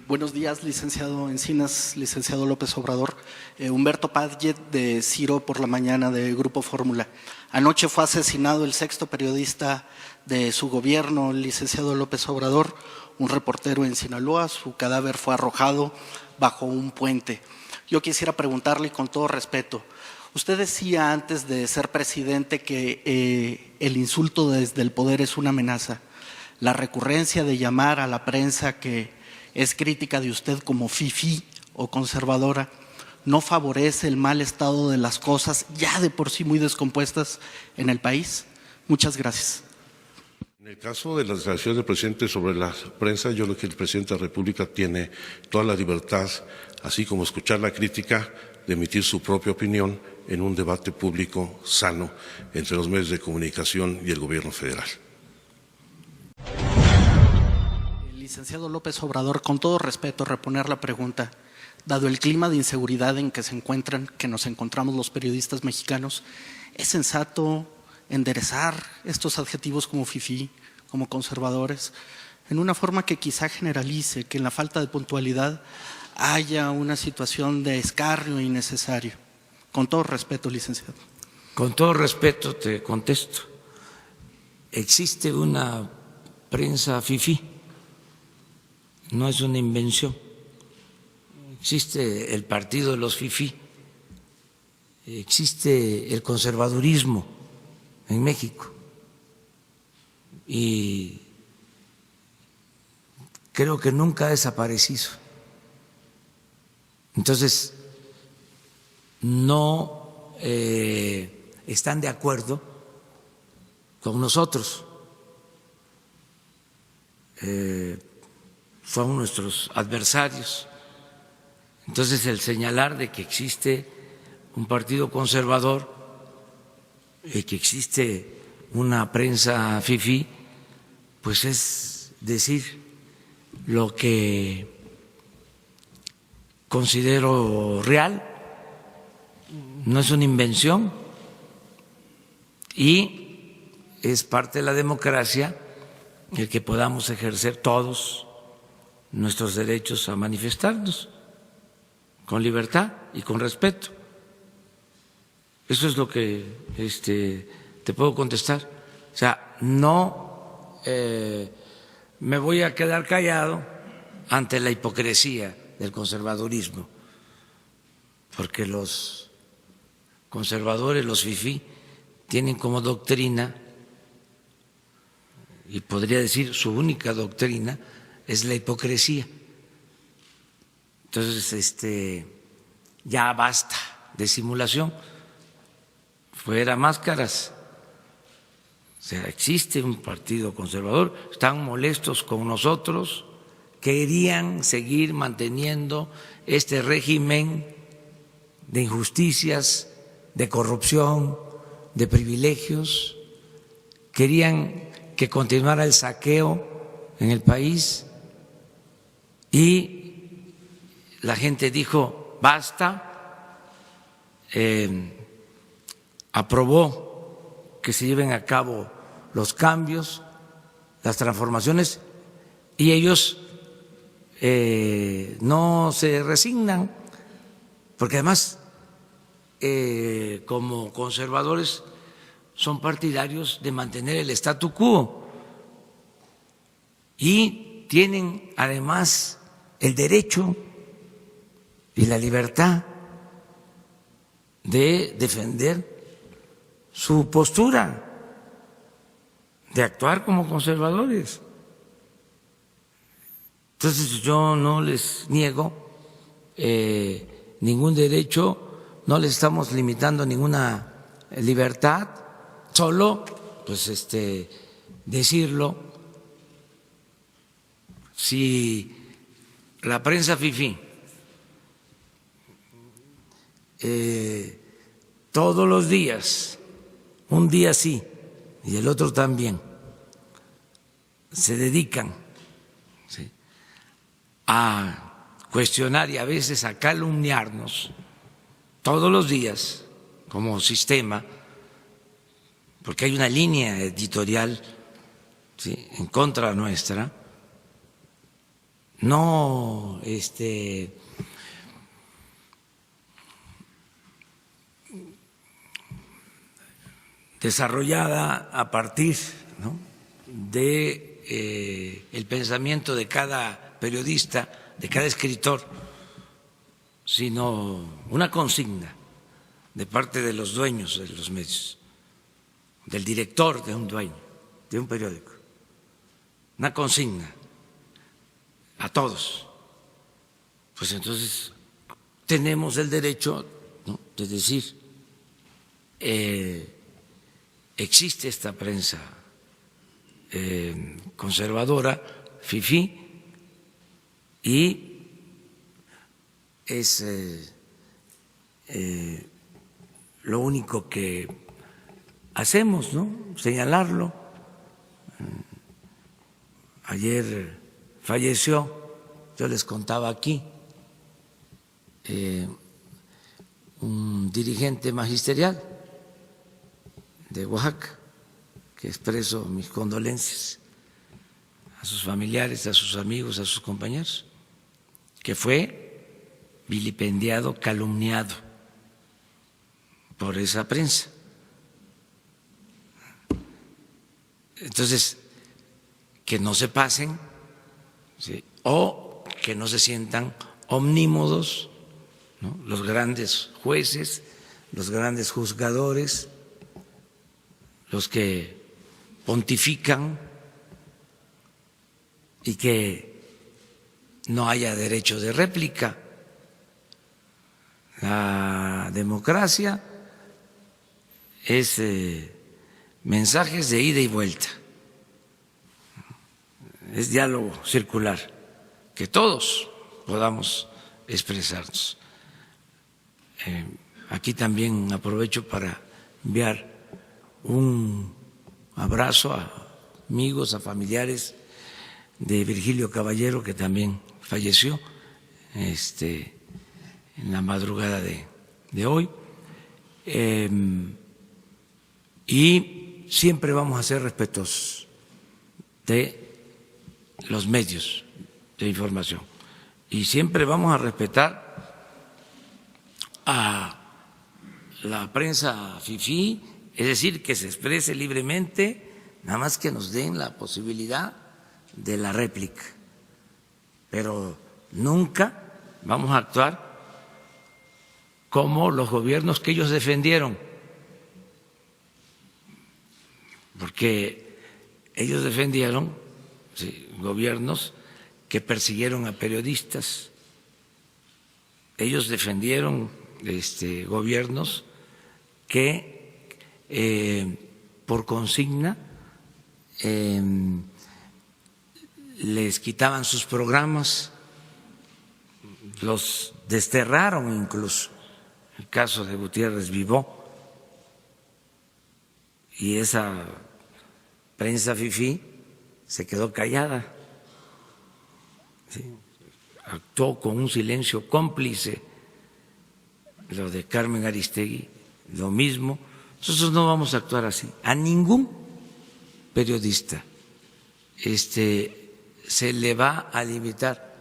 Buenos días, licenciado Encinas, licenciado López Obrador. Humberto Padgett, de Ciro por la Mañana, de Grupo Fórmula. Anoche fue asesinado el sexto periodista de su gobierno, el licenciado López Obrador, un reportero en Sinaloa. Su cadáver fue arrojado bajo un puente. Yo quisiera preguntarle con todo respeto, usted decía antes de ser presidente que el insulto desde el poder es una amenaza. La recurrencia de llamar a la prensa que es crítica de usted como fifí o conservadora, ¿no favorece el mal estado de las cosas ya de por sí muy descompuestas en el país? Muchas gracias. En el caso de las declaraciones del presidente sobre la prensa, yo creo que el presidente de la República tiene toda la libertad, así como escuchar la crítica, de emitir su propia opinión en un debate público sano entre los medios de comunicación y el gobierno federal. Licenciado López Obrador, con todo respeto, reponer la pregunta. Dado el clima de inseguridad en que nos encontramos los periodistas mexicanos, ¿es sensato enderezar estos adjetivos como fifí, como conservadores, en una forma que quizá generalice que en la falta de puntualidad haya una situación de escarnio innecesario? Con todo respeto, licenciado. Con todo respeto te contesto. Existe una prensa fifí. No es una invención. Existe el partido de los fifí, existe el conservadurismo en México y creo que nunca ha desaparecido. Entonces, no están de acuerdo con nosotros. Son nuestros adversarios. Entonces, el señalar de que existe un partido conservador y que existe una prensa fifí, pues es decir lo que considero real, no es una invención y es parte de la democracia el que podamos ejercer todos nuestros derechos a manifestarnos con libertad y con respeto. Eso es lo que te puedo contestar. O sea, no me voy a quedar callado ante la hipocresía del conservadurismo, porque los conservadores, los fifí, tienen como doctrina, y podría decir su única doctrina, es la hipocresía. Entonces, ya basta de simulación, fuera máscaras. O sea, existe un partido conservador, están molestos con nosotros, querían seguir manteniendo este régimen de injusticias, de corrupción, de privilegios, querían que continuara el saqueo en el país. Y la gente dijo, basta, aprobó que se lleven a cabo los cambios, las transformaciones, y ellos no se resignan, porque además, como conservadores, son partidarios de mantener el statu quo y tienen además el derecho y la libertad de defender su postura, de actuar como conservadores. Entonces yo no les niego ningún derecho, no les estamos limitando ninguna libertad, solo pues decirlo. Si la prensa fifí todos los días, un día sí y el otro también, se dedican a cuestionar y a veces a calumniarnos todos los días como sistema, porque hay una línea editorial en contra nuestra, no desarrollada a partir, ¿no?, de el pensamiento de cada periodista, de cada escritor, sino una consigna de parte de los dueños de los medios, del director de un dueño de un periódico, una consigna a todos. Pues entonces tenemos el derecho, ¿no?, de decir, existe esta prensa conservadora, fifí, y es lo único que hacemos, ¿no?, señalarlo. Ayer falleció, yo les contaba aquí, un dirigente magisterial de Oaxaca, que expreso mis condolencias a sus familiares, a sus amigos, a sus compañeros, que fue vilipendiado, calumniado por esa prensa. Entonces, que no se pasen, ¿sí?, o que no se sientan omnímodos, ¿no?, los grandes jueces, los grandes juzgadores, los que pontifican, y que no haya derecho de réplica. La democracia es mensajes de ida y vuelta, es diálogo circular, que todos podamos expresarnos. Aquí también aprovecho para enviar un abrazo a amigos, a familiares de Virgilio Caballero, que también falleció en la madrugada de hoy. Y siempre vamos a ser respetuosos de los medios de información, y siempre vamos a respetar a la prensa fifí, es decir, que se exprese libremente, nada más que nos den la posibilidad de la réplica, pero nunca vamos a actuar como los gobiernos que ellos defendieron, porque ellos defendieron, sí, gobiernos que persiguieron a periodistas, ellos defendieron gobiernos que por consigna les quitaban sus programas, los desterraron incluso. El caso de Gutiérrez Vivó, y esa prensa fifí se quedó callada, ¿sí?, actuó con un silencio cómplice. Lo de Carmen Aristegui, lo mismo. Nosotros no vamos a actuar así. A ningún periodista se le va a limitar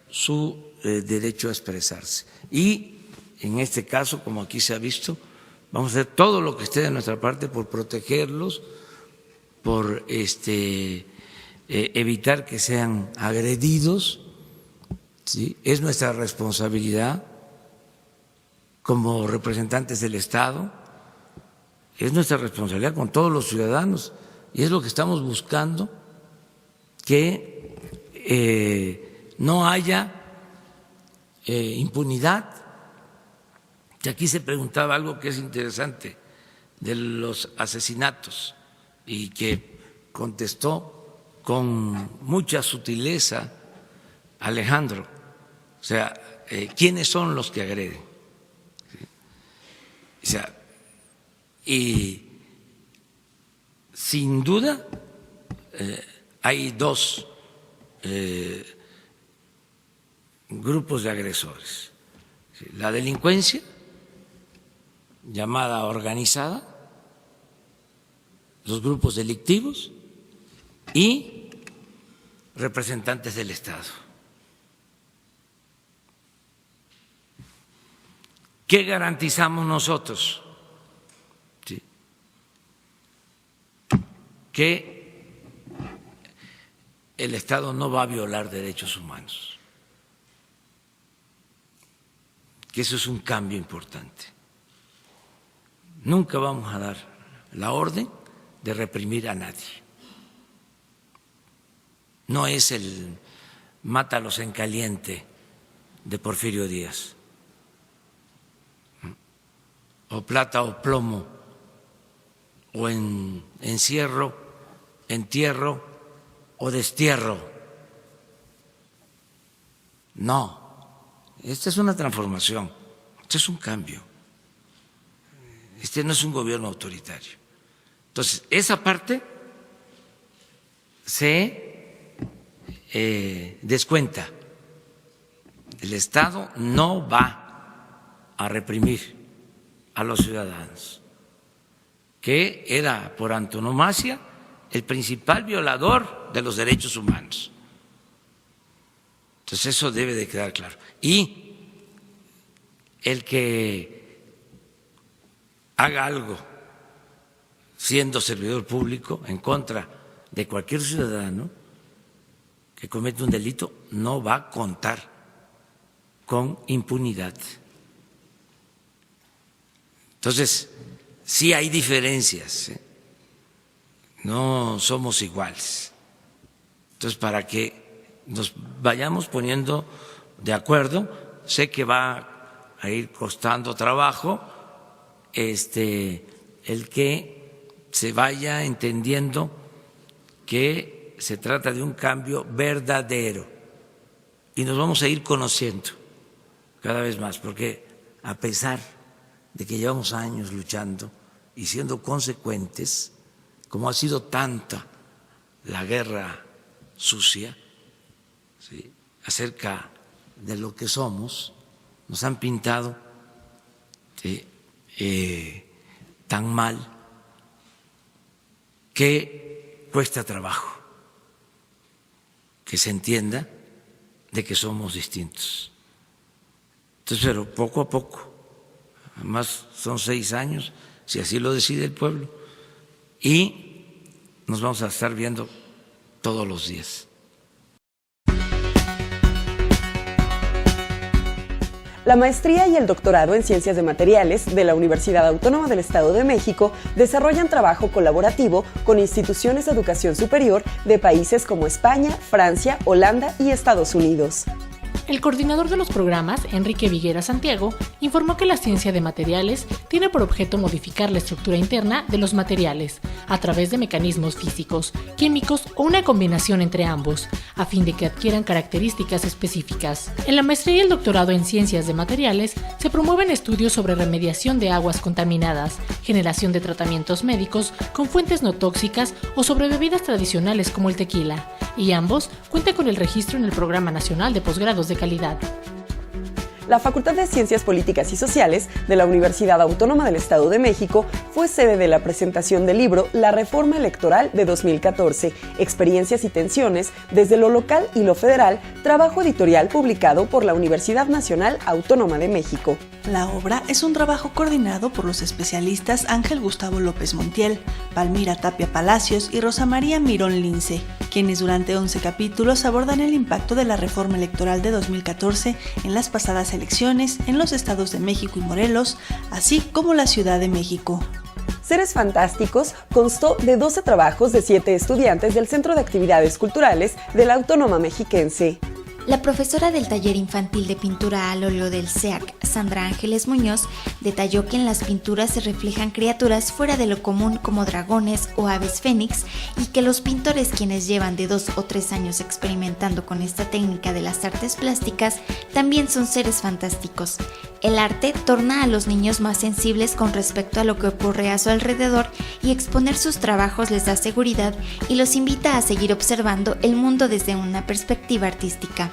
su derecho a expresarse. Y en este caso, como aquí se ha visto, vamos a hacer todo lo que esté de nuestra parte por protegerlos, por evitar que sean agredidos, ¿sí? Es nuestra responsabilidad como representantes del Estado, es nuestra responsabilidad con todos los ciudadanos, y es lo que estamos buscando, que no haya impunidad. Y aquí se preguntaba algo que es interesante de los asesinatos, y que contestó con mucha sutileza Alejandro. O sea, ¿quiénes son los que agreden? O sea, y sin duda hay dos grupos de agresores: la delincuencia llamada organizada, los grupos delictivos, y representantes del Estado. ¿Qué garantizamos nosotros? ¿Sí? Que el Estado no va a violar derechos humanos, que eso es un cambio importante. Nunca vamos a dar la orden de reprimir a nadie. No es el mátalos en caliente de Porfirio Díaz, o plata o plomo, o en encierro, entierro o destierro. No, esta es una transformación, este es un cambio, este no es un gobierno autoritario. Entonces, esa parte se descuenta. El Estado no va a reprimir a los ciudadanos, que era por antonomasia el principal violador de los derechos humanos. Entonces eso debe de quedar claro. Y el que haga algo siendo servidor público en contra de cualquier ciudadano que comete un delito no va a contar con impunidad. Entonces, sí hay diferencias, ¿eh? No somos iguales. Entonces, para que nos vayamos poniendo de acuerdo, sé que va a ir costando trabajo el que se vaya entendiendo que se trata de un cambio verdadero y nos vamos a ir conociendo cada vez más, porque a pesar de que llevamos años luchando y siendo consecuentes, como ha sido tanta la guerra sucia, ¿sí?, acerca de lo que somos, nos han pintado, ¿sí?, tan mal que cuesta trabajo que se entienda de que somos distintos. Entonces, pero poco a poco, además son 6 años, si así lo decide el pueblo, y nos vamos a estar viendo todos los días. La maestría y el doctorado en Ciencias de Materiales de la Universidad Autónoma del Estado de México desarrollan trabajo colaborativo con instituciones de educación superior de países como España, Francia, Holanda y Estados Unidos. El coordinador de los programas, Enrique Viguera Santiago, informó que la ciencia de materiales tiene por objeto modificar la estructura interna de los materiales a través de mecanismos físicos, químicos o una combinación entre ambos, a fin de que adquieran características específicas. En la maestría y el doctorado en ciencias de materiales se promueven estudios sobre remediación de aguas contaminadas, generación de tratamientos médicos con fuentes no tóxicas o sobre bebidas tradicionales como el tequila, y ambos cuentan con el registro en el Programa Nacional de Posgrados de Calidad. La Facultad de Ciencias Políticas y Sociales de la Universidad Autónoma del Estado de México fue sede de la presentación del libro La Reforma Electoral de 2014, Experiencias y Tensiones desde lo local y lo federal, trabajo editorial publicado por la Universidad Nacional Autónoma de México. La obra es un trabajo coordinado por los especialistas Ángel Gustavo López Montiel, Palmira Tapia Palacios y Rosa María Mirón Lince, quienes durante 11 capítulos abordan el impacto de la reforma electoral de 2014 en las pasadas elecciones en los estados de México y Morelos, así como la Ciudad de México. Seres Fantásticos constó de 12 trabajos de 7 estudiantes del Centro de Actividades Culturales de la Autónoma Mexiquense. La profesora del taller infantil de pintura al óleo del CEAC, Sandra Ángeles Muñoz, detalló que en las pinturas se reflejan criaturas fuera de lo común como dragones o aves fénix y que los pintores, quienes llevan de 2 o 3 años experimentando con esta técnica de las artes plásticas, también son seres fantásticos. El arte torna a los niños más sensibles con respecto a lo que ocurre a su alrededor y exponer sus trabajos les da seguridad y los invita a seguir observando el mundo desde una perspectiva artística.